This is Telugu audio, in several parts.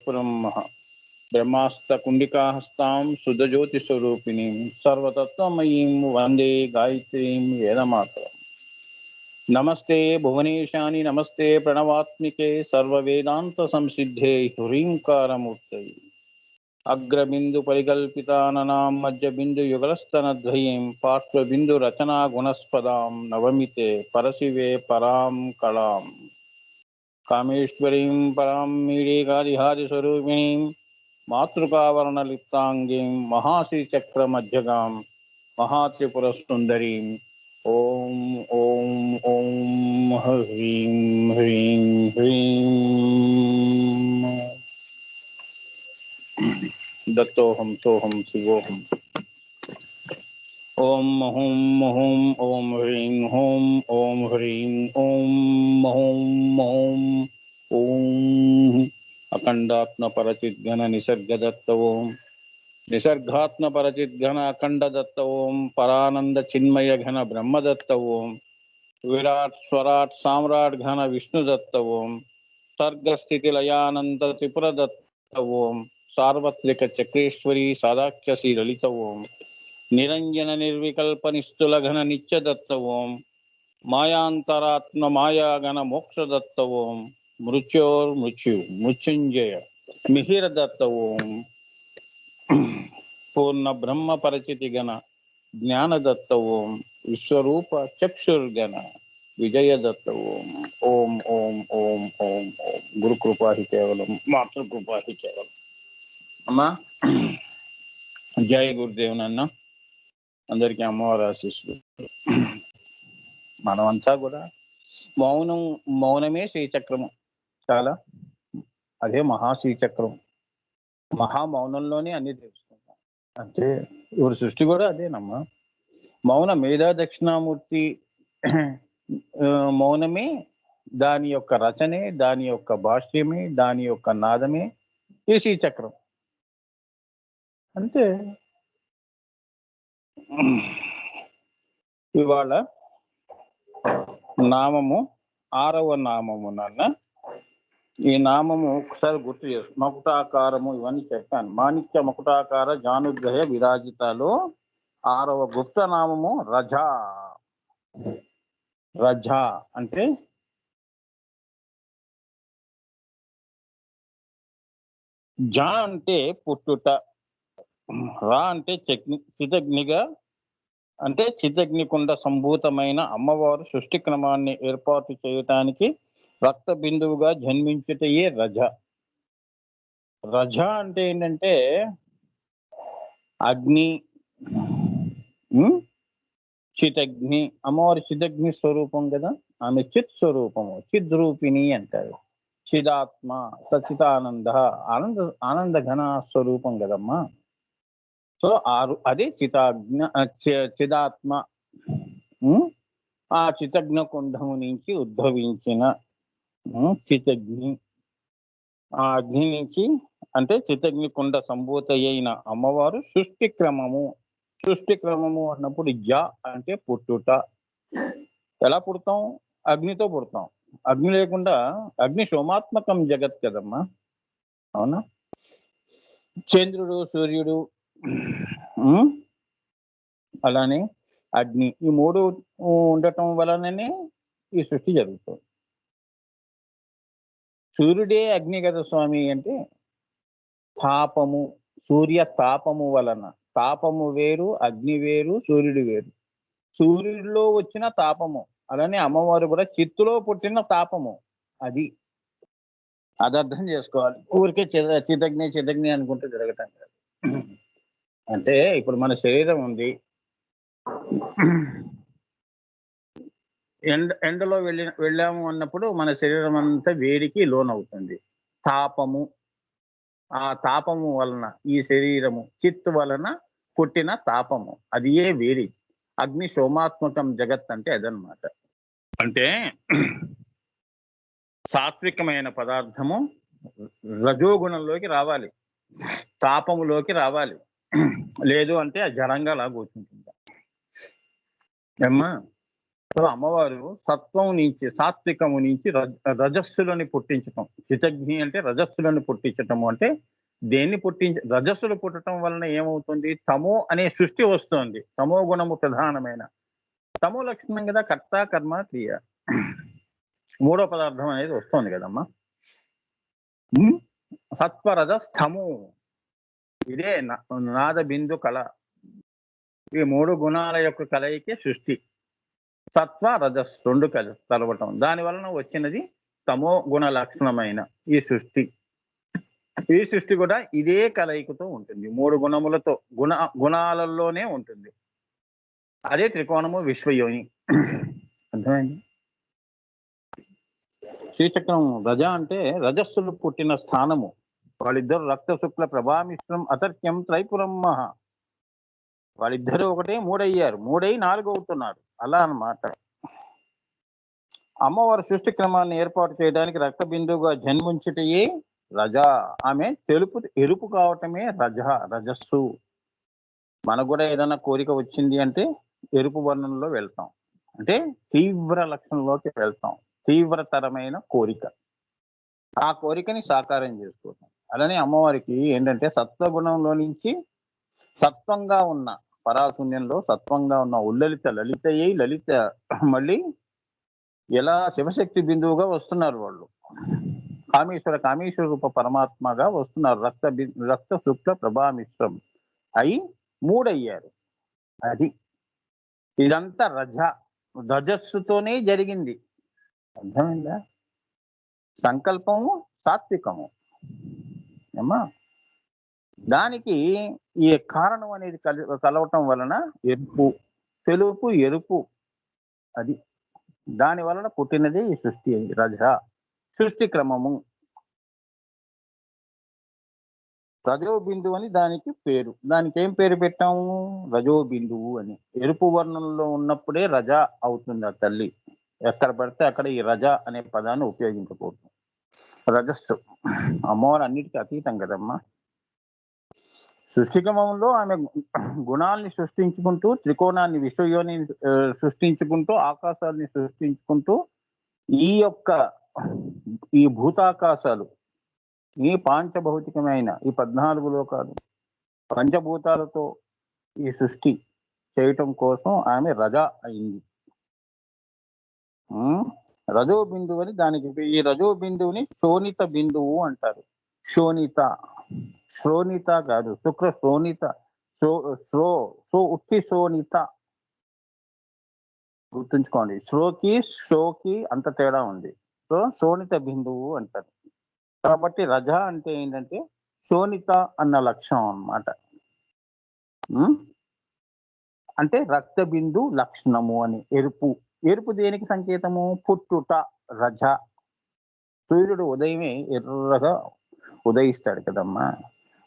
ब्रह्म ब्रह्मास्तकुंडिकाहस्तां शुद्धज्योतिस्वरूपिणीं सर्वतत्त्वमयीं वंदे गायत्रीं वेदमातरम्। नमस्ते भुवनेशानि नमस्ते प्रणवात्मिके सर्ववेदांत संसिद्धे ह्रींकारमूर्तये अग्रबिंदु परिकल्पिताननां मध्यबिंदु युगलस्तनद्वयीं पार्श्वबिंदु रचना गुणस्पदां नवमिते परशिवे परां कलाम् कामेश्वरीं परां मीडेकादिहादिस्वरूपिणीं मातृकावर्णलिप्तांगीं महाश्रीचक्रमध्यगां महात्रिपुरसुंदरीं ओम ओम ओम ह्रीं ह्रीं ह्रीं दत्तोऽहं सोऽहं शिवोऽहम् ओम हुम हुम ओम ह्रीं हुम ओम ह्रीं ओम हुम हुम ओम अखंडात्म परचिद्घन निसर्ग दत्त ओम निसर्गात्म परचिद्घन अखंड दत्त ओम परानंद चिन्मय घन ब्रह्म दत्त ओम विराट स्वराट साम्राट घन विष्णु दत्त ओम सर्ग स्थिति लयानंद त्रिपुर दत्त ओम सार्वत्रिक चक्रेश्वरी सादाख्यसी ललित ओम निरंजन निर्विकल्प निस्तुल घन नित्य दत्त ओम मायांतरात्म माया घन मोक्ष दत्त ओम मृत्योर मृत्यु मृत्युंजय मिहिर दत्त ओम पूर्ण ब्रह्म परिचिति गण ज्ञान दत्त ओम विश्वरूप चक्षुर्गण विजय दत्त ओम ओम ओम ओम ओम ओम गुरु कृपा ही केवलम मातृ कृपा ही केवलम अम्मा जय गुरुदेव नाన్న అందరికీ అమ్మవారి ఆశీస్సులు మనమంతా కూడా మౌనమే శ్రీచక్రము చాలా అదే మహాశ్రీచక్రం మహామౌనంలోనే అన్ని తెలుసుకుంటాం అంటే ఇవరి సృష్టి కూడా అదేనమ్మా మౌన మేధా దక్షిణామూర్తి మౌనమే దాని యొక్క రచనే దాని యొక్క భాష్యమే దాని యొక్క నాదమే ఈ శ్రీచక్రం అంటే ఇవాళ నామము 6వ నామము నాన్న ఈ నామము ఒకసారి గుర్తు చేసుకో మకుటాకారము ఇవన్నీ చెప్పాను మాణిక్య మకుటాకార జానుగ్రహ విరాజితలో 6వ గుప్త నామము రజా రజా అంటే జా అంటే పుట్టుట రా అంటే చితగ్నిగా అంటే చితగ్నికుండ సంభూతమైన అమ్మవారు సృష్టి క్రమాన్ని ఏర్పాటు చేయటానికి రక్త బిందువుగా జన్మించుటయే రజ రజ అంటే ఏంటంటే అగ్ని చితగ్ని అమ్మవారి చితగ్ని స్వరూపం కదా ఆమె చిత్ స్వరూపము చిద్రూపిణి అంటారు చిదాత్మ సచితానంద ఆనంద ఘన స్వరూపం కదమ్మా సో అదే చిదాత్మ ఆ చితగ్న కుండము నుంచి ఉద్భవించిన చితగ్ని ఆ అగ్ని నుంచి అంటే చితగ్ని కుండ సంభూత అయిన అమ్మవారు సృష్టి క్రమము అన్నప్పుడు అంటే పుట్టుట ఎలా పుడతాం అగ్నితో పుడతాం అగ్ని లేకుండా అగ్ని సోమాత్మకం జగత్ కదమ్మా అవునా చంద్రుడు సూర్యుడు అలానే అగ్ని ఈ 3 ఉండటం వలననే ఈ సృష్టి జరుగుతుంది సూర్యుడే అగ్ని కదా స్వామి అంటే తాపము సూర్య తాపము వలన తాపము వేరు అగ్ని వేరు సూర్యుడు వేరు సూర్యుడిలో వచ్చిన తాపము అలానే అమ్మవారు కూడా చిత్తులో పుట్టిన తాపము అది అర్థం చేసుకోవాలి ఊరికే చితగ్ని అనుకుంటే జరగటం కాదు అంటే ఇప్పుడు మన శరీరం ఉంది ఎండలో వెళ్ళాము అన్నప్పుడు మన శరీరం అంతా వేడికి లోనవుతుంది తాపము ఆ తాపము వలన ఈ శరీరము చిత్తు వలన పుట్టిన తాపము అది ఏ వేడి అగ్ని సోమాత్మకం జగత్ అంటే అదనమాట అంటే సాత్వికమైన పదార్థము రజోగుణంలోకి రావాలి తాపములోకి రావాలి లేదు అంటే ఆ జడంగా లా కూర్చుంటుందా ఏమ్మా సో అమ్మవారు సత్వం నుంచి సాత్వికము నుంచి రజస్సులని పుట్టించటం. చితగ్ని అంటే రజస్సులను పుట్టించటము అంటే దేన్ని రజస్సులు పుట్టడం వలన ఏమవుతుంది? తమో అనే సృష్టి వస్తుంది. తమో గుణము ప్రధానమైన తమో లక్షణం కదా కర్త కర్మ క్రియ. మూడో పదార్థం అనేది వస్తుంది కదమ్మా. సత్వరజ స్థము ఇదే నాద బిందు కళ. ఈ మూడు గుణాల యొక్క కలయికే సృష్టి. సత్వ రజస్ రెండు కలవటం, దాని వలన వచ్చినది తమో గుణ లక్షణమైన ఈ సృష్టి. ఈ సృష్టి కూడా ఇదే కలయికతో ఉంటుంది, మూడు గుణములతో గుణాలలోనే ఉంటుంది. అదే త్రికోణము విశ్వయోని. అర్థమైంది? శ్రీచక్రం రజ అంటే రజస్సులు పుట్టిన స్థానము. వాళ్ళిద్దరు రక్త శుక్ల ప్రభామిశ్రం అతర్క్యం త్రైపురం మహా. వాళ్ళిద్దరూ ఒకటే మూడయ్యారు, మూడై నాలుగు అవుతున్నారు. అలా అన్నమాట. అమ్మవారి సృష్టి క్రమాన్ని ఏర్పాటు చేయడానికి రక్త బిందువుగా జన్మించుటయే రజ. ఆమె ఎరుపు కావటమే రజస్సు. మనకు కూడా ఏదైనా కోరిక వచ్చింది అంటే ఎరుపు వర్ణంలో వెళ్తాం, అంటే తీవ్ర లక్షణంలోకి వెళ్తాం. తీవ్రతరమైన కోరిక, ఆ కోరికని సాకారం చేసుకోవటం. అలానే అమ్మవారికి ఏంటంటే సత్వగుణంలో నుంచి సత్వంగా ఉన్న పరాశూన్యంలో సత్వంగా ఉన్న ఉల్లలిత లలిత మళ్ళీ ఎలా శివశక్తి బిందువుగా వస్తున్నారు వాళ్ళు. కామేశ్వర రూప పరమాత్మగా వస్తున్నారు. రక్త శుక్ల ప్రభామిశ్రం అయి మూడయ్యారు. అది ఇదంతా రజస్సుతోనే జరిగింది. అర్థమైందా? సంకల్పము సాత్వికము అమ్మా. దానికి ఈ కారణం అనేది కలవటం వలన తెలుపు ఎరుపు, అది దాని వలన పుట్టినది ఈ సృష్టి. రజ సృష్టి క్రమము. రజో బిందువు అని దానికి పేరు. దానికి ఏం పేరు పెట్టాము? రజో బిందువు అని. ఎరుపు వర్ణంలో ఉన్నప్పుడే రజ అవుతుంది ఆ తల్లి. ఎక్కడ పడితే అక్కడ ఈ రజ అనే పదాన్ని ఉపయోగించకూడదు. రజస్సు అమ్మవారు అన్నిటికీ అతీతం కదమ్మా. సృష్టిక్రమంలో ఆమె గుణాల్ని సృష్టించుకుంటూ, త్రికోణాన్ని విశ్వయోని సృష్టించుకుంటూ, ఆకాశాన్ని సృష్టించుకుంటూ, ఈ భూతాకాశాలు, ఈ పాంచభౌతికమైన ఈ 14 లోకాలు పంచభూతాలతో ఈ సృష్టి చేయటం కోసం ఆమె రజ అయింది. రజో బిందువు అని దానికి. ఈ రజో బిందువుని శోణిత బిందువు అంటారు. శ్రోణిత కాదు, శుక్ర శ్రోణిత. ఉత్తి శోణిత గుర్తుంచుకోండి. షోకి అంత తేడా ఉంది. సో శోణిత బిందువు అంటారు. కాబట్టి రజ అంటే ఏంటంటే శోణిత అన్న లక్షణం అన్నమాట. అంటే రక్త బిందు లక్షణము అని. ఎరుపు దేనికి సంకేతము? పుట్టుట. రజ. సూర్యుడు ఉదయమే ఎర్రగా ఉదయిస్తాడు కదమ్మా.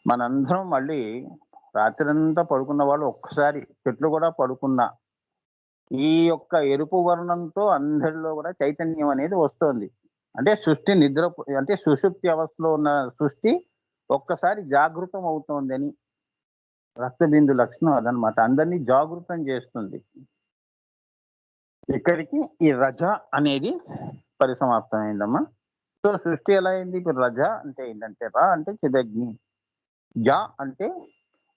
మనందరం మళ్ళీ రాత్రంతా పడుకున్న వాళ్ళు ఒక్కసారి చెట్లు కూడా పడుకున్నా ఈ యొక్క ఎరుపు వర్ణంతో అందరిలో కూడా చైతన్యం అనేది వస్తుంది. అంటే సృష్టి అంటే సుషుప్తి అవస్థలో ఉన్న సృష్టి ఒక్కసారి జాగృతం అవుతోంది అని. రక్తబిందు లక్షణం అదనమాట, అందరినీ జాగృతం చేస్తుంది. ఇక్కడికి ఈ రజ అనేది పరిసమాప్తమైందమ్మా. సో సృష్టి ఎలా అయింది? ఇప్పుడు రజ అంటే ఏంటంటే, రా అంటే చిదగ్ని, జ అంటే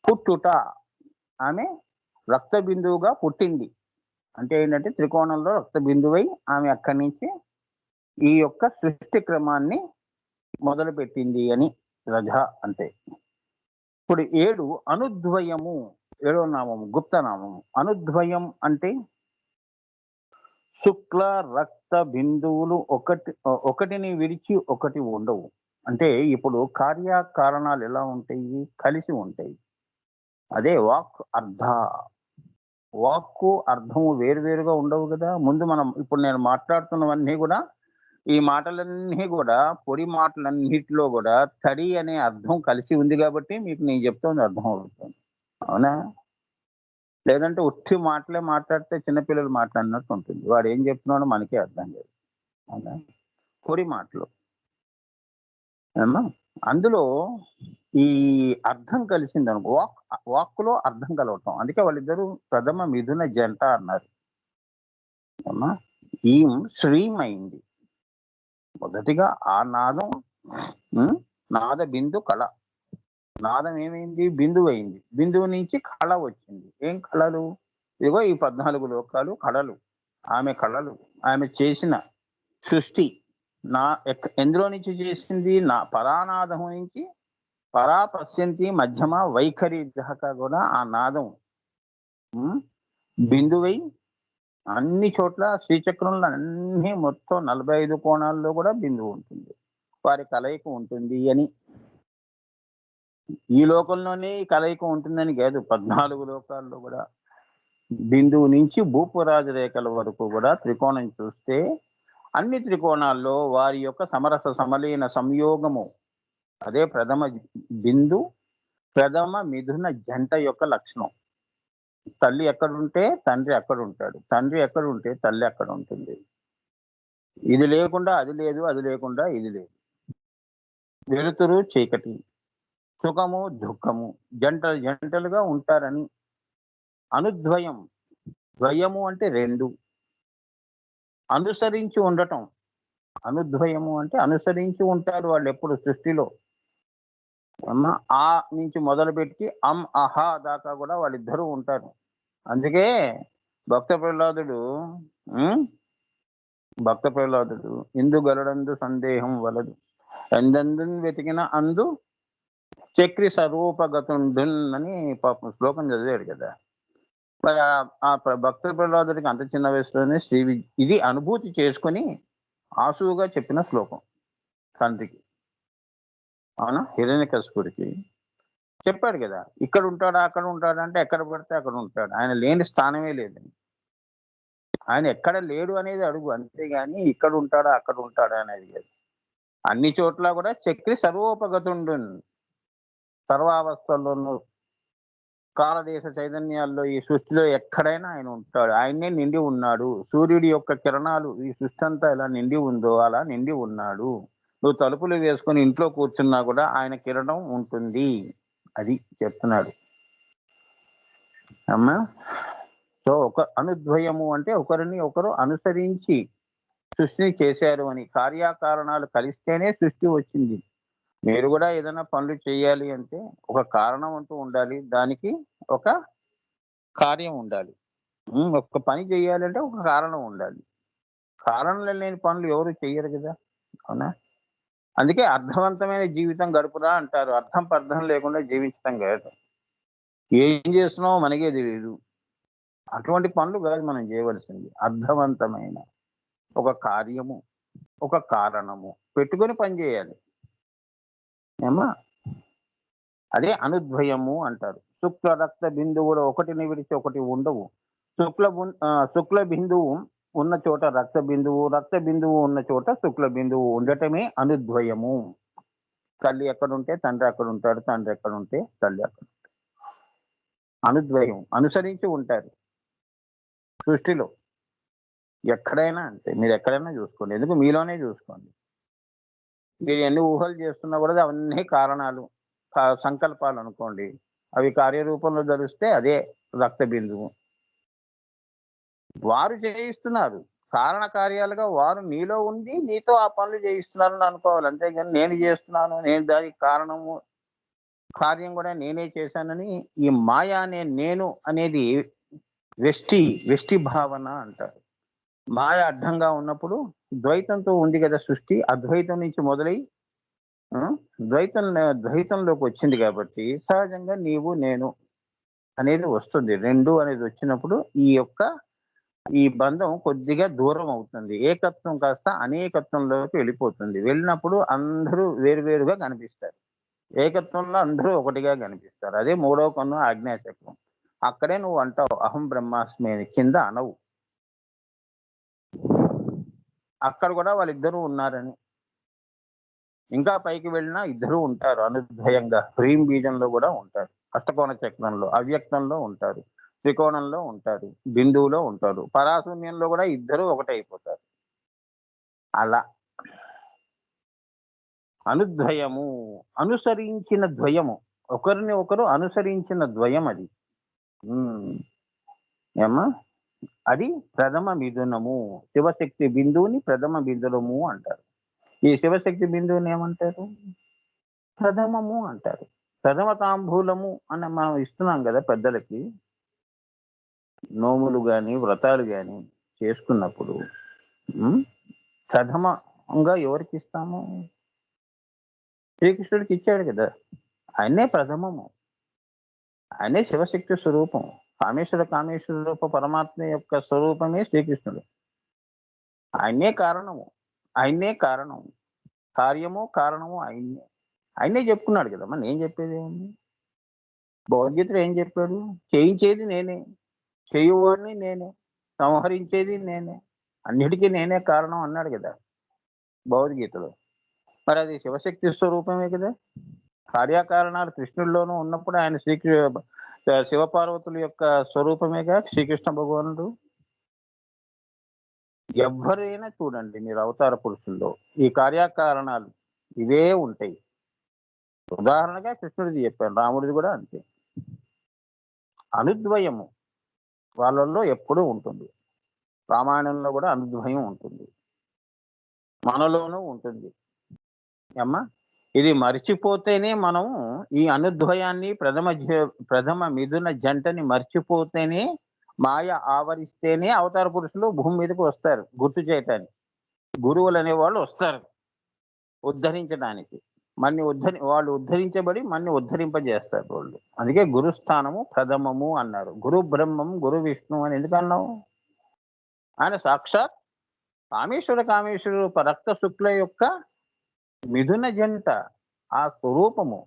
పుట్టుట. ఆమె రక్త బిందువుగా పుట్టింది. అంటే ఏంటంటే త్రికోణంలో రక్త బిందువై ఆమె అక్కడి నుంచి ఈ యొక్క సృష్టి క్రమాన్ని మొదలు పెట్టింది అని రజ అంటే. ఇప్పుడు 7 అనుద్వయము, 7వ నామము గుప్త నామము. అనుద్వయం అంటే శుక్ల రక్త బిందువులు ఒకటిని విడిచి ఒకటి ఉండవు. అంటే ఇప్పుడు కార్యకారణాలు ఎలా ఉంటాయి? కలిసి ఉంటాయి. అదే వాక్కు అర్థము వేరువేరుగా ఉండవు కదా. ముందు ఇప్పుడు నేను మాట్లాడుతున్నవన్నీ కూడా, ఈ మాటలన్నీ కూడా పొడి మాటలన్నిటిలో కూడా తడి అనే అర్థం కలిసి ఉంది కాబట్టి మీకు నేను చెప్తుంది అర్థం అవుతుంది. అవునా? లేదంటే ఉట్టి మాటలే మాట్లాడితే చిన్నపిల్లలు మాట్లాడినట్టు ఉంటుంది. వాడు ఏం చెప్తున్నాడో మనకే అర్థం లేదు. అవునా? పొడి మాటలు అందులో ఈ అర్థం కలిసింది అనుకో, వాక్కులో అర్థం కలవటం. అందుకే వాళ్ళిద్దరూ ప్రథమ మిథున జంట అన్నారు. అమ్మా ఈం శ్రీం అయింది. మొదటిగా ఆ నాదం నాద బిందు కళ. నాదం ఏమైంది? బిందువు అయింది. బిందువు నుంచి కళ వచ్చింది. ఏం కళలు? ఇదిగో ఈ 14 లోకాలు కళలు. ఆమె కళలు. ఆమె చేసిన సృష్టి ఎందులో నుంచి చేసింది? నా పరానాదం నుంచి పరా పశ్యంతి మధ్యమ వైఖరి దాకా కూడా ఆ నాదం బిందువై అన్ని చోట్ల శ్రీచక్రంలో అన్ని మొత్తం 45 కోణాల్లో కూడా బిందువు ఉంటుంది. వారి కలయిక ఉంటుంది అని. ఈ లోకంలోనే ఈ కలయిక ఉంటుందని కాదు, 14 లోకాల్లో కూడా బిందువు నుంచి భూపురాజు రేఖల వరకు కూడా త్రికోణం చూస్తే అన్ని త్రికోణాల్లో వారి యొక్క సమరస సమలీన సంయోగము, అదే ప్రథమ బిందు ప్రథమ మిథున జంట యొక్క లక్షణం. తల్లి ఎక్కడుంటే తండ్రి అక్కడ ఉంటాడు, తండ్రి ఎక్కడ ఉంటే తల్లి అక్కడ ఉంటుంది. ఇది లేకుండా అది లేదు, అది లేకుండా ఇది లేదు. వెలుతురు చీకటి, సుఖము దుఃఖము జంటలు జంటలుగా ఉంటారని. అనుద్వయం, ద్వయము అంటే రెండు, అనుసరించి ఉండటం. అనుద్వయము అంటే అనుసరించి ఉంటారు వాళ్ళు ఎప్పుడు సృష్టిలో. ఆ నుంచి మొదలుపెట్టి అహా దాకా కూడా వాళ్ళిద్దరూ ఉంటారు. అందుకే భక్త ప్రహ్లాదుడు ఇందు గలడందు సందేహం వలదు, ఎందందు వెతికిన అందు చక్రి స్వరూపగతుండున్ అని పాపం శ్లోకం చదివాడు కదా. మరి ఆ భక్త ప్రహ్లాదుడికి అంత చిన్న వయసులోనే ఇది అనుభూతి చేసుకొని ఆసువుగా చెప్పిన శ్లోకం తండ్రికి. అవునా? హిరణ్యకశిపుడికి చెప్పాడు కదా, ఇక్కడ ఉంటాడా అక్కడ ఉంటాడా అంటే ఎక్కడ పడితే అక్కడ ఉంటాడు, ఆయన లేని స్థానమే లేదని. ఆయన ఎక్కడ లేడు అనేది అడుగు, అంతేగాని ఇక్కడ ఉంటాడా అక్కడ ఉంటాడా అనేది లేదు. అన్ని చోట్ల కూడా చక్రి సర్వోపగతుండు, సర్వావస్థల్లోనూ కాలదేశ చైతన్యాల్లో ఈ సృష్టిలో ఎక్కడైనా ఆయన ఉంటాడు. ఆయన్నే నిండి ఉన్నాడు. సూర్యుడి యొక్క కిరణాలు ఈ సృష్టి అంతా ఎలా నిండి ఉందో అలా నిండి ఉన్నాడు. నువ్వు తలుపులు వేసుకొని ఇంట్లో కూర్చున్నా కూడా ఆయన కిరణం ఉంటుంది. అది చెప్తున్నాడు అమ్మా. సో ఒక అనుద్వయము అంటే ఒకరిని ఒకరు అనుసరించి సృష్టిని చేశారు అని. కార్యకారణాలు కలిస్తేనే సృష్టి వచ్చింది. మీరు కూడా ఏదైనా పనులు చేయాలి అంటే ఒక కారణం అంటూ ఉండాలి, దానికి ఒక కార్యం ఉండాలి. ఒక పని చేయాలంటే ఒక కారణం ఉండాలి. కారణం లేని పనులు ఎవరు చెయ్యరు కదా. అవునా? అందుకే అర్థవంతమైన జీవితం గడుపురా అంటారు. అర్థం లేకుండా జీవించడం కాదు. ఏం చేస్తున్నావో మనకే తెలియదు. అటువంటి పనులు కాదు మనం చేయవలసింది. అర్థవంతమైన ఒక కార్యము, ఒక కారణము పెట్టుకొని పని చేయాలి. ఏమా అదే అనుద్వయము అంటారు. శుక్ల రక్త బిందువులు ఒకటిని విడిచి ఒకటి ఉండవు. శుక్ల బిందువు ఉన్న చోట రక్త బిందువు, రక్త బిందువు ఉన్న చోట శుక్ల బిందువు ఉండటమే అనుద్వయము. తల్లి ఎక్కడుంటే తండ్రి అక్కడ ఉంటాడు, తండ్రి ఎక్కడ ఉంటే తల్లి అక్కడ ఉంటాడు. అనుద్వయం అనుసరించి ఉంటారు సృష్టిలో. ఎక్కడైనా అంతే, మీరు ఎక్కడైనా చూసుకోండి. ఎందుకు మీలోనే చూసుకోండి. మీరు ఎన్ని ఊహలు చేస్తున్నా కూడా అవన్నీ కారణాలు, సంకల్పాలు అనుకోండి. అవి కార్యరూపంలో ధరిస్తే అదే రక్త బిందువు. వారు చేయిస్తున్నారు కారణ కార్యాలుగా, వారు నీలో ఉండి నీతో ఆ పనులు చేయిస్తున్నారని అనుకోవాలి. అంతేగాని నేను చేస్తున్నాను, నేను దానికి కారణము కార్యం కూడా నేనే చేశానని ఈ మాయ అనే నేను అనేది వెష్టి భావన అంటారు. మాయ అడ్డంగా ఉన్నప్పుడు ద్వైతంతో ఉంది కదా సృష్టి, అద్వైతం నుంచి మొదలై ద్వైతంలోకి వచ్చింది కాబట్టి సహజంగా నీవు నేను అనేది వస్తుంది. రెండు అనేది వచ్చినప్పుడు ఈ బంధం కొద్దిగా దూరం అవుతుంది. ఏకత్వం కాస్త అనేకత్వంలోకి వెళ్ళిపోతుంది. వెళ్ళినప్పుడు అందరూ వేరువేరుగా కనిపిస్తారు. ఏకత్వంలో అందరూ ఒకటిగా కనిపిస్తారు. అదే మూడవ కన్ను ఆజ్ఞాచక్రం. అక్కడే నువ్వు అంటావు అహం బ్రహ్మాస్మి కింద అనవు. అక్కడ కూడా వాళ్ళిద్దరూ ఉన్నారని. ఇంకా పైకి వెళ్ళినా ఇద్దరు ఉంటారు అనుద్వయంగా. హ్రీం బీజంలో కూడా ఉంటారు, అష్టకోణ చక్రంలో, అవ్యక్తంలో ఉంటారు, త్రికోణంలో ఉంటారు, బిందువులో ఉంటారు, పరాశూన్యంలో కూడా ఇద్దరు ఒకటైపోతారు. అలా అనుద్వయము, అనుసరించిన ద్వయము, ఒకరిని ఒకరు అనుసరించిన ద్వయం అది. ఏమ్మా అది ప్రథమ మిథునము. శివశక్తి బిందువుని ప్రథమ మిథునము అంటారు. ఈ శివశక్తి బిందువుని ఏమంటారు? ప్రథమము అంటారు. ప్రథమ తాంబూలము అని మనం ఇస్తున్నాం కదా పెద్దలకి. నోములు గాని, వ్రతాలు గాని చేసుకున్నప్పుడు ప్రథమంగా ఎవరికి ఇస్తాము? శ్రీకృష్ణుడికి ఇచ్చాడు కదా. ఆయనే ప్రథమము. ఆయనే శివశక్తి స్వరూపం. కామేశ్వర రూప పరమాత్మ యొక్క స్వరూపమే శ్రీకృష్ణుడు. ఆయనే కారణము. ఆయనే కారణం. కార్యము కారణము ఆయన్నే. ఆయనే చెప్పుకున్నాడు కదా. మరి నేను చెప్పేది ఏముంది? భగవద్గీతలో ఏం చెప్పాడు? చేయించేది నేనే, చేయువాడిని నేనే, సంహరించేది నేనే, అన్నిటికీ నేనే కారణం అన్నాడు కదా భగవద్గీతలో. మరి అది శివశక్తి స్వరూపమే కదా. కార్యకారణాలు కృష్ణుడిలోనూ ఉన్నప్పుడు ఆయన శివపార్వతుల యొక్క స్వరూపమేగా శ్రీకృష్ణ భగవానుడు. ఎవరైనా చూడండి మీరు అవతార పురుషుల్లో ఈ కార్యకారణాలు ఇవే ఉంటాయి. ఉదాహరణగా కృష్ణుడిది చెప్పాను, రాముడిది కూడా అంతే. అనుద్వయము వాళ్ళల్లో ఎప్పుడూ ఉంటుంది. రామాయణంలో కూడా అనుద్వయం ఉంటుంది, మనలోనూ ఉంటుంది. అమ్మా, ఇది మర్చిపోతేనే మనం ఈ అనుద్వయాన్ని ప్రథమ మిథున జంటని మర్చిపోతేనే, మాయ ఆవరిస్తేనే అవతార పురుషులు భూమి మీదకి వస్తారు గుర్తు చేయటానికి. గురువులు అనేవాళ్ళు వస్తారు ఉద్ధరించడానికి. వాళ్ళు ఉద్ధరించబడి మన్ని ఉద్ధరింపజేస్తారు వాళ్ళు. అందుకే గురుస్థానము ప్రథమము అన్నారు. గురు బ్రహ్మం గురు విష్ణు అని ఎందుకు అన్నావు? ఆయన సాక్షాత్ కామేశ్వరుడు రక్త శుక్ల యొక్క మిథున జంట, ఆ స్వరూపము.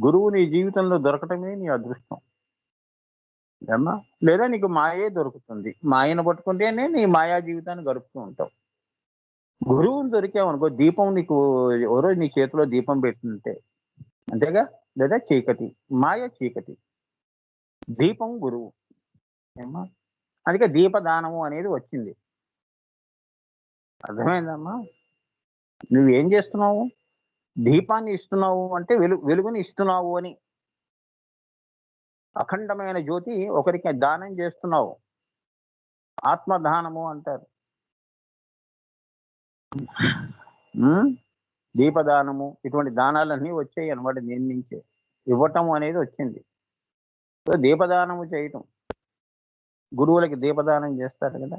గురువు నీ జీవితంలో దొరకటమే నీ అదృష్టం. ఏమ్మా, లేదా నీకు మాయే దొరుకుతుంది. మాయను పట్టుకుంటేనే నీ మాయా జీవితాన్ని గడుపుతూ ఉంటావు. గురువుని దొరికావనుకో, దీపం నీకు ఎవరో నీ చేతిలో దీపం పెట్టింటే అంతేగా. లేదా చీకటి, మాయ చీకటి, దీపం గురువు. ఏమ్మా, అందుకే దీపదానము అనేది వచ్చింది. అర్థమైందమ్మా? నువ్వేం చేస్తున్నావు? దీపాన్ని ఇస్తున్నావు అంటే వెలుగుని ఇస్తున్నావు అని. అఖండమైన జ్యోతి ఒకరికి దానం చేస్తున్నావు. ఆత్మదానము అంటారు. దీపదానము ఇటువంటి దానాలన్నీ వచ్చాయి అనమాట. దీని నుంచే ఇవ్వటం అనేది వచ్చింది. సో దీపదానము చేయటం, గురువులకి దీపదానం చేస్తారు కదా.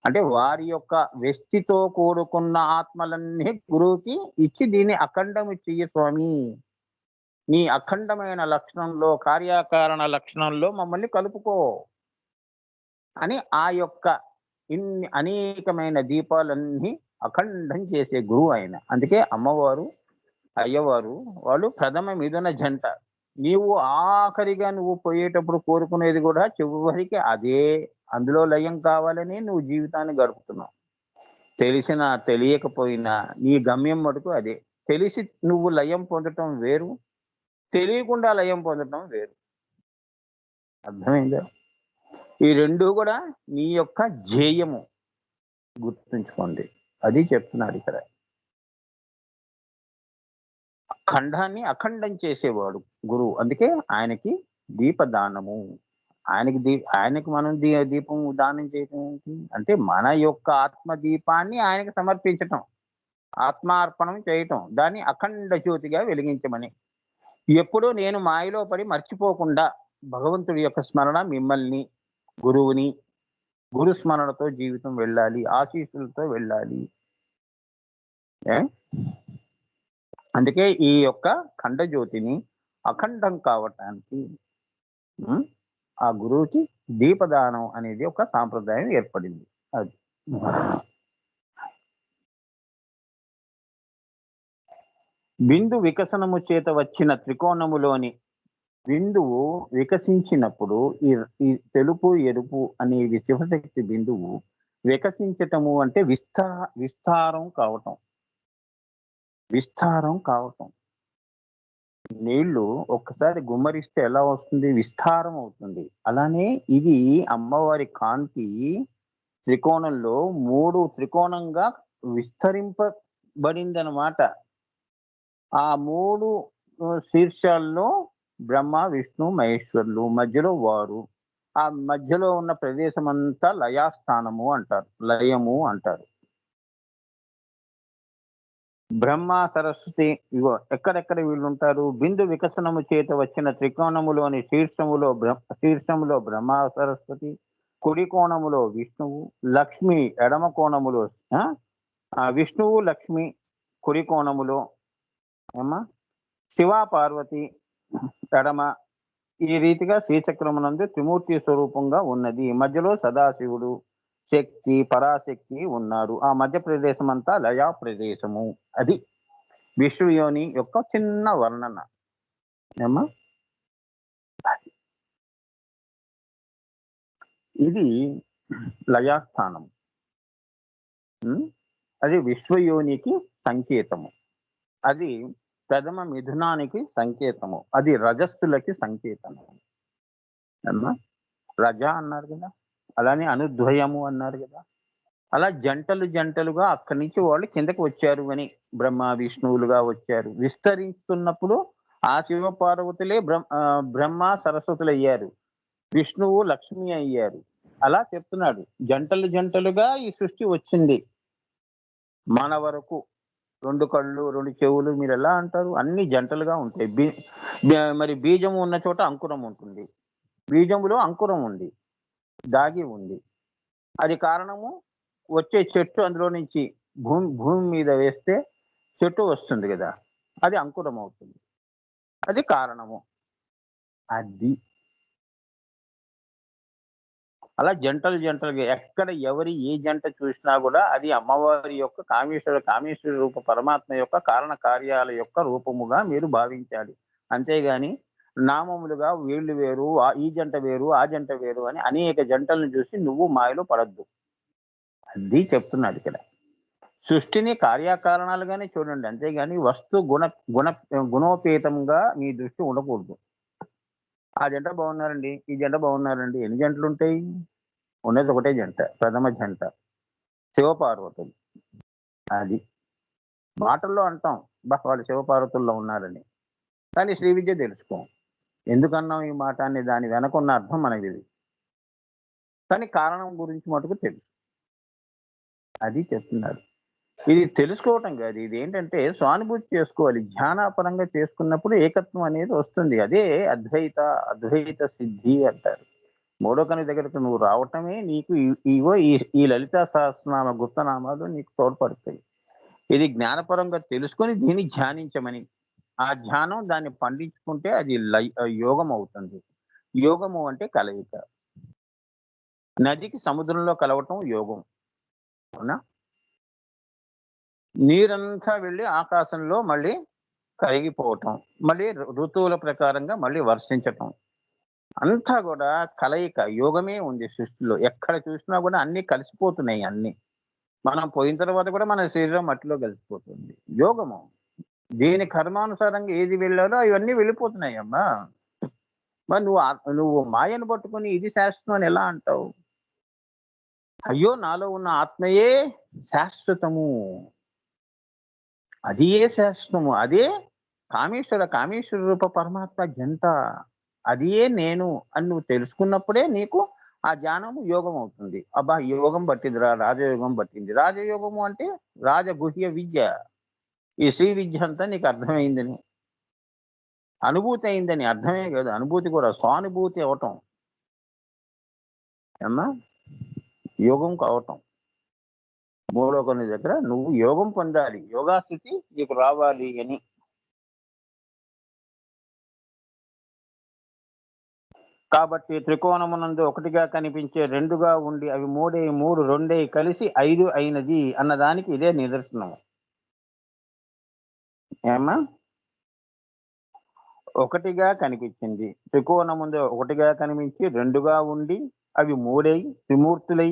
అంటే వారి యొక్క వ్యక్తితో కూడుకున్న ఆత్మలన్నీ గురువుకి ఇచ్చి దీన్ని అఖండము చెయ్యి స్వామి, నీ అఖండమైన లక్షణంలో, కార్యకారణ లక్షణంలో మమ్మల్ని కలుపుకో అని ఆ యొక్క ఇన్ని అనేకమైన దీపాలన్నీ అఖండం చేసే గురువు ఆయన. అందుకే అమ్మవారు, అయ్యవారు వాళ్ళు ప్రథమ మిథున జంట. నీవు ఆఖరిగా నువ్వు పోయేటప్పుడు కోరుకునేది కూడా చివరికి అదే. అందులో లయం కావాలని నువ్వు జీవితాన్ని గడుపుతున్నావు. తెలిసినా తెలియకపోయినా నీ గమ్యం మటుకు అదే. తెలిసి నువ్వు లయం పొందటం వేరు, తెలియకుండా లయం పొందటం వేరు. అర్థమైందా? ఈ రెండు కూడా నీ యొక్క ధ్యేయము, గుర్తుంచుకోండి. అది చెప్తున్నాడు ఇక్కడ. ఖండాన్ని అఖండం చేసేవాడు గురువు. అందుకే ఆయనకి దీపదానము. ఆయనకి మనం దీపం దానం చేయటం ఏంటి అంటే మన యొక్క ఆత్మ దీపాన్ని ఆయనకి సమర్పించటం, ఆత్మార్పణం చేయటం, దాన్ని అఖండ జ్యోతిగా వెలిగించమని. ఎప్పుడూ నేను మాయలో పడి మర్చిపోకుండా భగవంతుడి యొక్క స్మరణ, మిమ్మల్ని గురువుని గురు స్మరణతో జీవితం వెళ్ళాలి, ఆశీస్సులతో వెళ్ళాలి. అందుకే ఈ యొక్క ఖండజ్యోతిని అఖండం కావటానికి ఆ గురువుకి దీపదానం అనేది ఒక సాంప్రదాయం ఏర్పడింది. అది బిందు వికసనము చేత వచ్చిన త్రికోణములోని బిందువు వికసించినప్పుడు ఈ తెలుపు ఎరుపు అనేవి శివశక్తి బిందువు వికసించటము అంటే విస్తారం కావటం. నీళ్లు ఒక్కసారి గుమ్మరిస్తే ఎలా వస్తుంది? విస్తారం అవుతుంది. అలానే ఇది అమ్మవారి కాంతి త్రికోణంలో 3 త్రికోణంగా విస్తరింపబడిందనమాట. ఆ 3 శీర్షాల్లో బ్రహ్మ, విష్ణు, మహేశ్వరులు, మధ్యలో వారు. ఆ మధ్యలో ఉన్న ప్రదేశం అంతా లయాస్థానము అంటారు, లయము అంటారు. బ్రహ్మ సరస్వతి ఇగో ఎక్కడెక్కడ వీళ్ళు ఉంటారు. బిందు వికసనము చేత వచ్చిన త్రికోణములోని శీర్షములో బ్రహ్మ సరస్వతి, కుడి కోణములో విష్ణువు, లక్ష్మి ఎడమ కోణములో ఆ విష్ణువు లక్ష్మి కుడి కోణములో ఏమా శివ పార్వతి ఎడమ. ఈ రీతిగా శ్రీచక్రమునందు త్రిమూర్తి స్వరూపంగా ఉన్నది. మధ్యలో సదాశివుడు, శక్తి, పరాశక్తి ఉన్నారు. ఆ మధ్య ప్రదేశం అంతా లయా ప్రదేశము. అది విశ్వయోని యొక్క చిన్న వర్ణన. ఏమా ఇది లయాస్థానం. అది విశ్వయోనికి సంకేతము. అది ప్రథమ మిథునానికి సంకేతము. అది రజస్సులకి సంకేతము. అమ్మా రజ అన్నారు కదా, అలానే అనుద్వయము అన్నారు కదా. అలా జంటలు జంటలుగా అక్కడి నుంచి వాళ్ళు కిందకి వచ్చారు అని, బ్రహ్మ విష్ణువులుగా వచ్చారు. విస్తరిస్తున్నప్పుడు ఆ శివ పార్వతులే బ్రహ్మ సరస్వతులు అయ్యారు, విష్ణువు లక్ష్మి అయ్యారు. అలా చెప్తున్నాడు. జంటలు జంటలుగా ఈ సృష్టి వచ్చింది మన వరకు. 2 కళ్ళు 2 చెవులు మీరు ఎలా అంటారు, అన్ని జంటలుగా ఉంటాయి. మరి బీజము ఉన్న చోట అంకురం ఉంటుంది. బీజములో అంకురం ఉంది, దాగి ఉంది. అది కారణము. వచ్చే చెట్టు అందులో నుంచి భూమి మీద వేస్తే చెట్టు వస్తుంది కదా, అది అంకురం అవుతుంది. అది కారణము. అది అలా జంటలు జంటలుగా ఎక్కడ ఎవరి ఏ జంట చూసినా కూడా అది అమ్మవారి యొక్క కామేశ్వర రూప పరమాత్మ యొక్క కారణ కార్యాల యొక్క రూపముగా మీరు భావించాలి. అంతేగాని నామములుగా వీళ్ళు వేరు, ఈ జంట వేరు, ఆ జంట వేరు అని అనేక జంటలను చూసి నువ్వు మాయలో పడద్దు. అది చెప్తున్నాడు ఇక్కడ. సృష్టిని కార్యకారణాలుగానే చూడండి, అంతేగాని వస్తు గుణోపేతంగా మీ దృష్టి ఉండకూడదు. ఆ జంట బాగున్నారండి, ఈ జంట బాగున్నారండి. ఎన్ని జంటలు ఉంటాయి? ఉన్నది ఒకటే జంట, ప్రథమ జంట శివపార్వతులు. అది మాటల్లో అంటాం వాళ్ళు శివపార్వతుల్లో ఉన్నారని, కానీ శ్రీ విద్య తెలుసుకోం. ఎందుకన్నాం ఈ మాట అని దాని వెనకున్న అర్థం మనకి తెలియదు, కానీ కారణం గురించి మటుకు తెలుసు. అది చెప్తున్నారు. ఇది తెలుసుకోవటం కాదు, ఇది ఏంటంటే స్వానుభూతి చేసుకోవాలి. ధ్యానపరంగా చేసుకున్నప్పుడు ఏకత్వం అనేది వస్తుంది. అదే అద్వైత సిద్ధి అంటారు. మూడో కని దగ్గరకు నువ్వు రావటమే నీకు ఇవో ఈ లలితా సహస్రనామ గుప్తనామాలు నీకు తోడ్పడతాయి. ఇది జ్ఞానపరంగా తెలుసుకొని దీన్ని ధ్యానించమని. ఆ ధ్యానం దాన్ని పండించుకుంటే అది యోగం అవుతుంది. యోగము అంటే కలయిక. నదికి సముద్రంలో కలవటం యోగం, అవునా? నీరంతా వెళ్ళి ఆకాశంలో మళ్ళీ కరిగిపోవటం, మళ్ళీ ఋతువుల ప్రకారంగా మళ్ళీ వర్షించటం, అంతా కూడా కలయిక. యోగమే ఉంది సృష్టిలో. ఎక్కడ చూసినా కూడా అన్ని కలిసిపోతున్నాయి. అన్ని మనం పోయిన తర్వాత కూడా మన శరీరం మట్టిలో కలిసిపోతుంది. యోగము. దీని కర్మానుసారంగా ఏది వెళ్ళాలో అవన్నీ వెళ్ళిపోతున్నాయి అమ్మా. మరి నువ్వు మాయను పట్టుకుని ఇది శాశ్వతం అని ఎలా అంటావు? అయ్యో, నాలో ఉన్న ఆత్మయే శాశ్వతము, అది ఏ శాశ్వతము, అదే కామేశ్వర రూప పరమాత్మ జంట, అదియే నేను అని నువ్వు తెలుసుకున్నప్పుడే నీకు ఆ ధ్యానము యోగం అవుతుంది. అబ్బా, యోగం పట్టిందిరా, రాజయోగం పట్టింది. రాజయోగము అంటే రాజగుహ్య విద్య. ఈ శ్రీ విద్య అంతా నీకు అర్థమైందని, అనుభూతి అయిందని. అర్థమే కాదు, అనుభూతి కూడా, స్వానుభూతి అవటం అమ్మా, యోగం కావటం. మూడో కొన్ని దగ్గర నువ్వు యోగం పొందాలి, యోగాస్థితి నీకు రావాలి అని. కాబట్టి త్రికోణమునందు ఒకటిగా కనిపించే రెండుగా ఉండి అవి మూడు రెండే కలిసి 5 అయినది అన్నదానికి ఇదే నిదర్శనం. ఏమా, ఒకటిగా కనిపించింది. త్రికోణముందు ఒకటిగా కనిపించి రెండుగా ఉండి అవి 3 త్రిమూర్తులై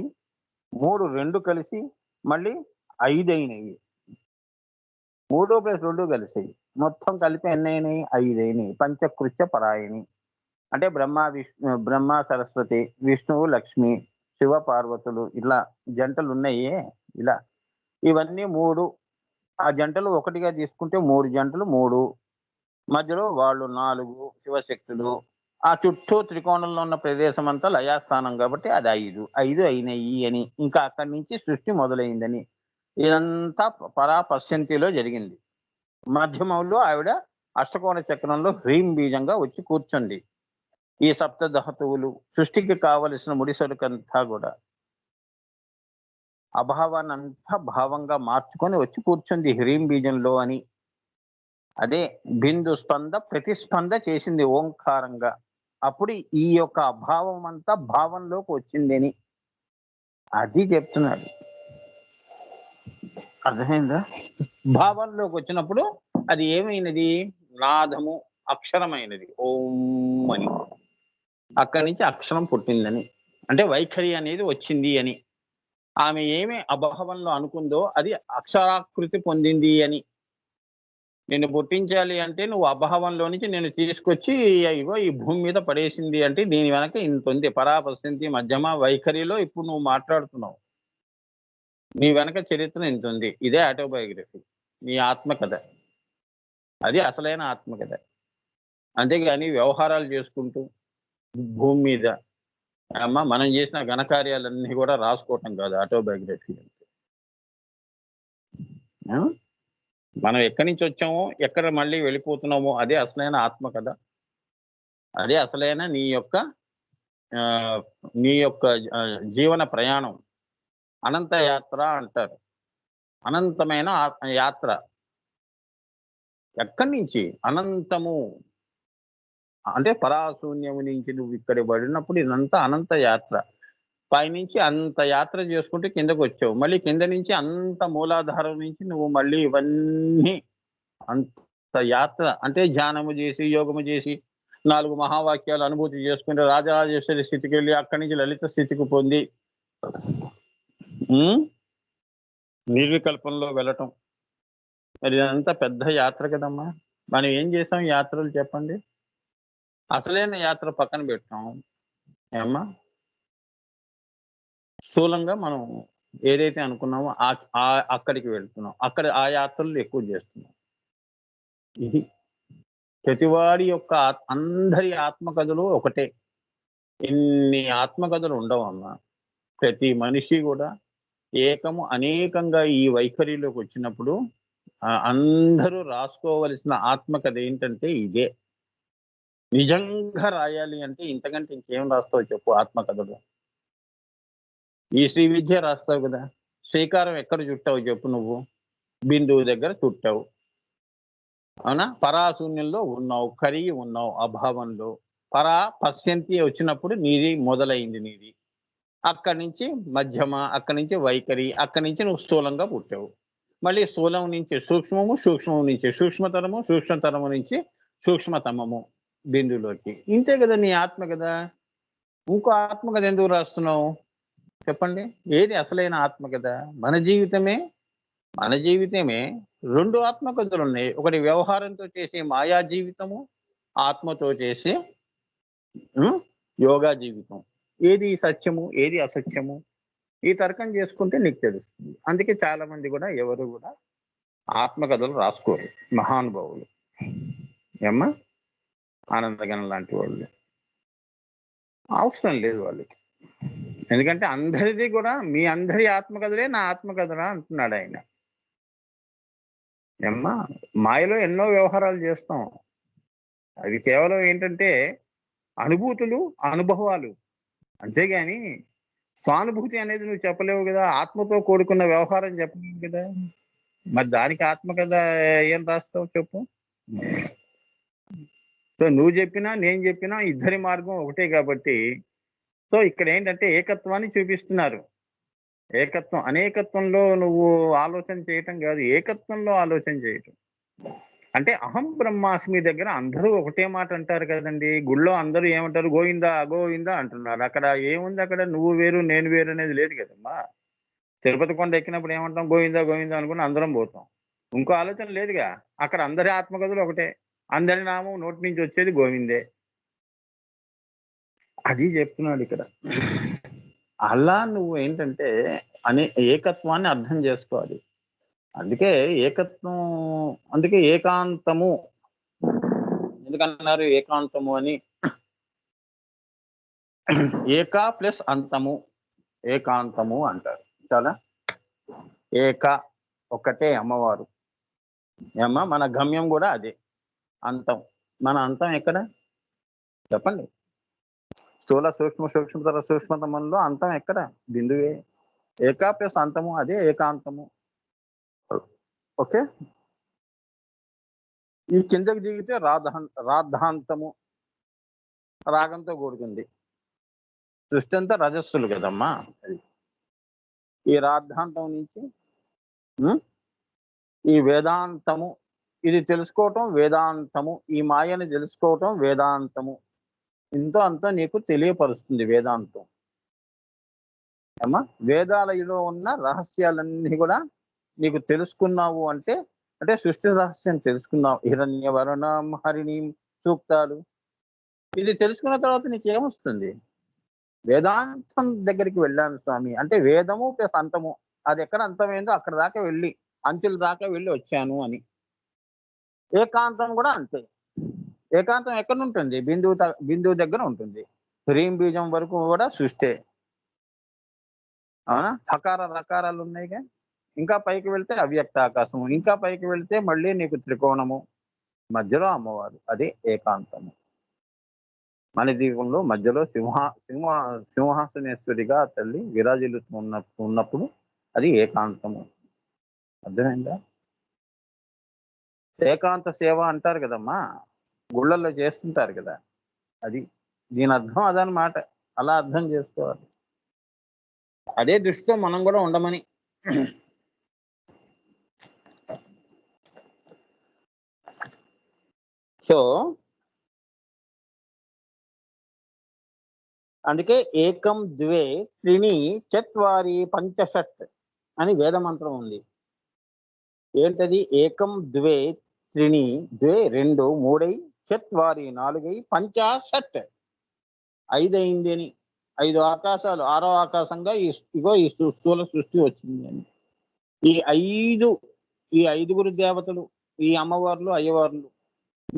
2 కలిసి మళ్ళీ 5 అయినవి. 3 + 2 కలిసాయి, మొత్తం కలిపి ఎన్ని అయినాయి? 5 అయినాయి. పంచకృత్య పరాయణి అంటే బ్రహ్మ సరస్వతి, విష్ణువు లక్ష్మి, శివ పార్వతులు, ఇలా జంటలు ఉన్నాయే. ఇలా ఇవన్నీ 3. ఆ జంటలు ఒకటిగా తీసుకుంటే 3 జంటలు, 3 మధ్యలో వాళ్ళు 4 శివశక్తులు, ఆ చుట్టూ త్రికోణంలో ఉన్న ప్రదేశం అంతా లయాస్థానం కాబట్టి అది 5 అయినాయి అని, ఇంకా అక్కడి నుంచి సృష్టి మొదలైందని. ఇదంతా పరాపశ్యంతిలో జరిగింది. మధ్యమంలో ఆవిడ అష్టకోణ చక్రంలో హ్రీం బీజంగా వచ్చి కూర్చుంది. ఈ సప్తధాతువులు సృష్టికి కావలసిన ముడిసరుకంతా కూడా అభావాన్నంతా భావంగా మార్చుకొని వచ్చి కూర్చుంది హ్రీం బీజంలో అని. అదే బిందు స్పంద ప్రతిస్పంద చేసింది ఓంకారంగా. అప్పుడు ఈ యొక్క అభావం అంతా భావంలోకి వచ్చింది అని అది చెప్తున్నాడు. అర్థమైందా? భావంలోకి వచ్చినప్పుడు అది ఏమైనది? నాదము, అక్షరమైనది. ఓం అని. అక్కడి నుంచి అక్షరం పుట్టిందని, అంటే వైఖరి అనేది వచ్చింది అని. ఆమె ఏమి అభావంలో అనుకుందో అది అక్షరాకృతి పొందింది అని. నిన్ను పుట్టించాలి అంటే నువ్వు అభావంలో నుంచి నేను తీసుకొచ్చి ఇగో ఈ భూమి మీద పడేసింది అంటే దీని వెనక ఇంత ఉంది. పరాపశ్యంతి మధ్యమ వైఖరిలో ఇప్పుడు నువ్వు మాట్లాడుతున్నావు. నీ వెనక చరిత్ర ఇంత ఉంది. ఇదే ఆటోబయోగ్రఫీ, నీ ఆత్మకథ. అది అసలైన ఆత్మకథ. అంతేగాని వ్యవహారాలు చేసుకుంటూ భూమి మీద మనం చేసిన ఘనకార్యాలన్నీ కూడా రాసుకోవటం కాదు ఆటోబయోగ్రఫీ అంటే. మనం ఎక్కడి నుంచి వచ్చామో, ఎక్కడ మళ్ళీ వెళ్ళిపోతున్నామో అదే అసలైన ఆత్మకథ. అదే అసలైన నీ యొక్క జీవన ప్రయాణం. అనంత యాత్ర అంటారు. అనంతమైన యాత్ర. ఎక్కడి నుంచి? అనంతము అంటే పరాశూన్యము నుంచి నువ్వు ఇక్కడ పడినప్పుడు ఇదంతా అనంత యాత్ర. పైనుంచి అంత యాత్ర చేసుకుంటూ కిందకు వచ్చావు. మళ్ళీ కింద నుంచి అంత మూలాధారం నుంచి నువ్వు మళ్ళీ ఇవన్నీ అంత యాత్ర అంటే ధ్యానము చేసి, యోగము చేసి, 4 మహావాక్యాలు అనుభూతి చేసుకుంటే రాజరాజేశ్వరి స్థితికి వెళ్ళి అక్కడి నుంచి లలిత స్థితికి పొంది నిర్వికల్పంలో వెళ్ళటం. మరి ఇదంతా పెద్ద యాత్ర కదమ్మా. మనం ఏం చేసాం యాత్రలు చెప్పండి? అసలైన యాత్ర పక్కన పెట్టాం ఏమ్మా. స్థూలంగా మనం ఏదైతే అనుకున్నామో అక్కడికి వెళ్తున్నాం. అక్కడ ఆ యాత్రలు ఎక్కువ చేస్తున్నాం. ఇది ప్రతివాడి యొక్క అందరి ఆత్మకథలు ఒకటే. ఇన్ని ఆత్మకథలు ఉండవమ్మా. ప్రతి మనిషి కూడా ఏకము అనేకంగా ఈ వైఖరిలోకి వచ్చినప్పుడు అందరూ రాసుకోవలసిన ఆత్మకథ ఏంటంటే ఇదే. నిజంగా రాయాలి అంటే ఇంతకంటే ఇంకేం రాస్తావు చెప్పు ఆత్మకథలో? ఈ శ్రీ విద్య రాస్తావు కదా, శ్రీకారం ఎక్కడ చుట్టావు చెప్పు నువ్వు? బిందువు దగ్గర చుట్టావు, అవునా? పరాశూన్యంలో ఉన్నావు, కరిగి ఉన్నావు అభావంలో. పరా పశ్యంతి వచ్చినప్పుడు నీది మొదలైంది నీది. అక్కడి నుంచి మధ్యమ, అక్కడి నుంచి వైఖరి, అక్కడి నుంచి నువ్వు స్థూలంగా పుట్టావు. మళ్ళీ స్థూలం నుంచి సూక్ష్మము, సూక్ష్మం నుంచి సూక్ష్మతరము, సూక్ష్మతరము నుంచి సూక్ష్మతమము బిందువులోకి. ఇంతే కదా నీ ఆత్మ కదా. ఇంకో ఆత్మ కదా ఎందుకు రాస్తున్నావు చెప్పండి? ఏది అసలైన ఆత్మ కదా? మన జీవితమే 2 ఆత్మకథలు ఉన్నాయి. ఒకటి వ్యవహారంతో చేసే మాయా జీవితము, ఆత్మతో చేసే యోగా జీవితం. ఏది సత్యము, ఏది అసత్యము? ఈ తర్కం చేసుకుంటే నీకు తెలుస్తుంది. అందుకే చాలా మంది కూడా ఎవరు కూడా ఆత్మకథలు రాసుకోరు మహానుభావులు. ఏమ్మా, ఆనందగనం లాంటి వాళ్ళు అవసరం లేదు వాళ్ళకి. ఎందుకంటే అందరిది కూడా మీ అందరి ఆత్మకథలే నా ఆత్మకథలా అంటున్నాడు ఆయన. ఏమ్మా, మాయలో ఎన్నో వ్యవహారాలు చేస్తాం. అవి కేవలం ఏంటంటే అనుభూతులు, అనుభవాలు. అంతేగాని స్వానుభూతి అనేది నువ్వు చెప్పలేవు కదా. ఆత్మతో కూడుకున్న వ్యవహారం చెప్పలేవు కదా. మరి దానికి ఆత్మకథ ఏం రాస్తావు చెప్పు? సో నువ్వు చెప్పినా నేను చెప్పినా ఇద్దరి మార్గం ఒకటే కాబట్టి, సో ఇక్కడ ఏంటంటే ఏకత్వాన్ని చూపిస్తున్నారు. ఏకత్వం, అనేకత్వంలో నువ్వు ఆలోచన చేయటం కాదు, ఏకత్వంలో ఆలోచన చేయటం. అంటే అహం బ్రహ్మాస్మి దగ్గర అందరూ ఒకటే మాట అంటారు కదండి. గుళ్ళో అందరూ ఏమంటారు? గోవిందా గోవిందా అంటున్నారు. అక్కడ ఏముంది? అక్కడ నువ్వు వేరు నేను వేరు అనేది లేదు కదమ్మా. తిరుపతి కొండ ఎక్కినప్పుడు ఏమంటాం? గోవిందా గోవిందా అనుకుని అందరం పోతాం. ఇంకో ఆలోచన లేదుగా. అక్కడ అందరి ఆత్మకథలు ఒకటే, అందరి నామం నోటి నుంచి వచ్చేది గోవిందే. అది చెప్తున్నాడు ఇక్కడ. అలా నువ్వు ఏంటంటే ఏకత్వాన్ని అర్థం చేసుకోవాలి. అందుకే ఏకత్వం, అందుకే ఏకాంతము ఎందుకన్నారు ఏకాంతము అని? ఏక ప్లస్ అంతము, ఏకాంతము అంటారు. చాలా ఏక ఒక్కటే అమ్మవారు. ఏమ్మా మన గమ్యం కూడా అదే అంతం. మన అంతం ఎక్కడ చెప్పండి? స్థూల సూక్ష్మతర సూక్ష్మతమంలో అంతం ఎక్కడ? బిందువే. ఏక ప్లస్ అంతము అదే ఏకాంతము. ఓకే, ఈ కిందకి దిగితే రాద్ధాంతము, రాగంతో కూడుకుంది. సృష్టి అంతా రజస్సులు కదమ్మా. అది ఈ రాద్ధాంతం నుంచి ఈ వేదాంతము, ఇది తెలుసుకోవటం వేదాంతము, ఈ మాయని తెలుసుకోవటం వేదాంతము. ఇంతో అంతా నీకు తెలియపరుస్తుంది వేదాంతం. అమ్మా వేదాలయంలో ఉన్న రహస్యాలన్నీ కూడా నీకు తెలుసుకున్నావు అంటే అంటే సృష్టి రహస్యం తెలుసుకున్నావు. హిరణ్యవరణం హరిణి సూక్తాలు, ఇది తెలుసుకున్న తర్వాత నీకేమొస్తుంది? వేదాంతం దగ్గరికి వెళ్ళాను స్వామి అంటే వేదము ప్లస్ అంతము, అది ఎక్కడ అంతమైందో అక్కడ దాకా వెళ్ళి అంచుల దాకా వెళ్ళి వచ్చాను అని. ఏకాంతం కూడా అంతే. ఏకాంతం ఎక్కడ ఉంటుంది? బిందువు దగ్గర ఉంటుంది. హ్రీం బీజం వరకు కూడా సృష్టే. అవునా? హకార రకారాలు ఉన్నాయిగా. ఇంకా పైకి వెళ్తే అవ్యక్త ఆకాశము, ఇంకా పైకి వెళ్తే మళ్ళీ నీకు త్రికోణము, మధ్యలో అమ్మవారు, అది ఏకాంతము. మణిదీపంలో మధ్యలో సింహాసనేశ్వరిగా తల్లి విరాజిల్లుతూ ఉన్నప్పుడు అది ఏకాంతము. అర్థమైందా? ఏకాంత సేవ అంటారు కదమ్మా, గుళ్ళల్లో చేస్తుంటారు కదా, అది దీని అర్థం అదనమాట. అలా అర్థం చేసుకోవాలి. అదే దృష్టితో మనం కూడా ఉండమని. సో అందుకే ఏకం ద్వే త్రిని చత్వారి పంచషట్ అని వేద మంత్రం ఉంది. ఏంటది? ఏకం ద్వే త్రిని, ద్వే రెండు, మూడై, చత్వారి నాలుగై, పంచాషట్ ఐదైంది అని. 5 ఆకాశాలు, 6వ ఆకాశంగా ఇగో ఈ స్థూల సృష్టి వచ్చింది అని. ఈ ఐదుగురు దేవతలు, ఈ అమ్మవార్లు అయ్యవార్లు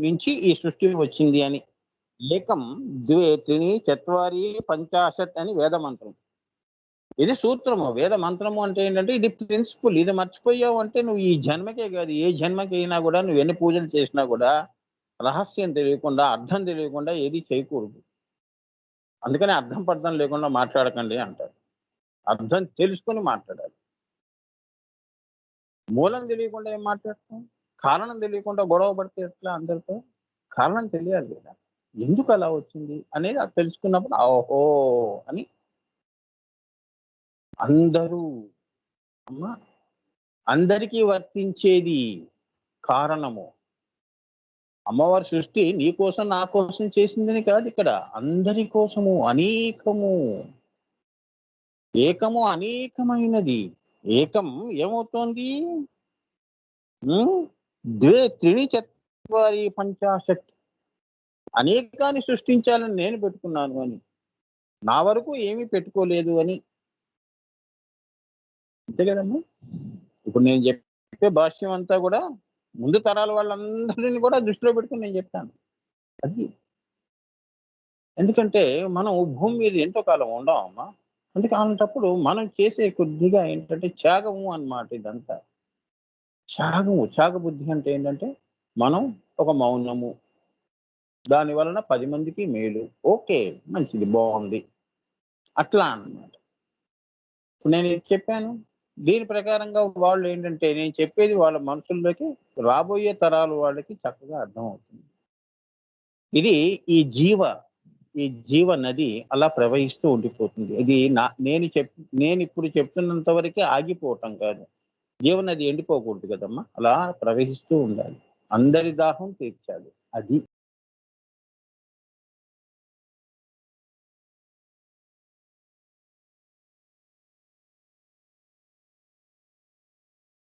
నుంచి ఈ సృష్టి వచ్చింది అని. ఏకం ద్వే త్రిని చత్వారి పంచాశత్ అని వేద మంత్రం. ఇది సూత్రము. వేద మంత్రము అంటే ఏంటంటే ఇది ప్రిన్సిపుల్. ఇది మర్చిపోయావు అంటే నువ్వు ఈ జన్మకే కాదు ఏ జన్మకి అయినా కూడా నువ్వు ఎన్ని పూజలు చేసినా కూడా రహస్యం తెలియకుండా, అర్థం తెలియకుండా ఏది చేయకూడదు. అందుకని అర్థం పర్థం లేకుండా మాట్లాడకండి అంటారు. అర్థం తెలుసుకొని మాట్లాడాలి. మూలం తెలియకుండా ఏం మాట్లాడతాం? కారణం తెలియకుండా గొడవ పడితే ఎట్లా అందరితో? కారణం తెలియాలి కదా, ఎందుకు అలా వచ్చింది అనేది అది తెలుసుకున్నప్పుడు ఓహో అని అందరూ అమ్మా అందరికీ వర్తించేది కారణము. అమ్మవారి సృష్టి నీ కోసం నా కోసం చేసిందని కాదు, ఇక్కడ అందరి కోసము, అనేకము. ఏకము అనేకమైనది. ఏకం ఏమవుతోంది? ద్వే త్రిని చత్వారి పంచాశత్, అనేకాన్ని సృష్టించాలని నేను పెట్టుకున్నాను అని, నా వరకు ఏమీ పెట్టుకోలేదు అని. అంతే కదమ్మా. ఇప్పుడు నేను చెప్పే భాష్యం అంతా కూడా ముందు తరాల వాళ్ళందరినీ కూడా దృష్టిలో పెట్టుకుని నేను చెప్తాను. అది ఎందుకంటే మనం భూమి మీద ఎంతో కాలం ఉండమమ్మా. అందుకే అలాంటప్పుడు మనం చేసే కొద్దిగా ఏంటంటే త్యాగము అన్నమాట. ఇదంతా త్యాగము. త్యాగ బుద్ధి అంటే ఏంటంటే మనం ఒక మౌనము, దాని వలన 10 మందికి మేలు. ఓకే, మంచిది, బాగుంది, అట్లా అన్నమాట. ఇప్పుడు నేను ఇది చెప్పాను, దీని ప్రకారంగా వాళ్ళు ఏంటంటే నేను చెప్పేది వాళ్ళ మనసుల్లోకి రాబోయే తరాలు వాళ్ళకి చక్కగా అర్థమవుతుంది. ఇది ఈ జీవ నది అలా ప్రవహిస్తూ ఉండిపోతుంది. ఇది నేను ఇప్పుడు చెప్తున్నంత వరకే ఆగిపోవటం కాదు. జీవనది ఎండిపోకూడదు కదమ్మా, అలా ప్రవహిస్తూ ఉండాలి. అందరి దాహం తీర్చాలి. అది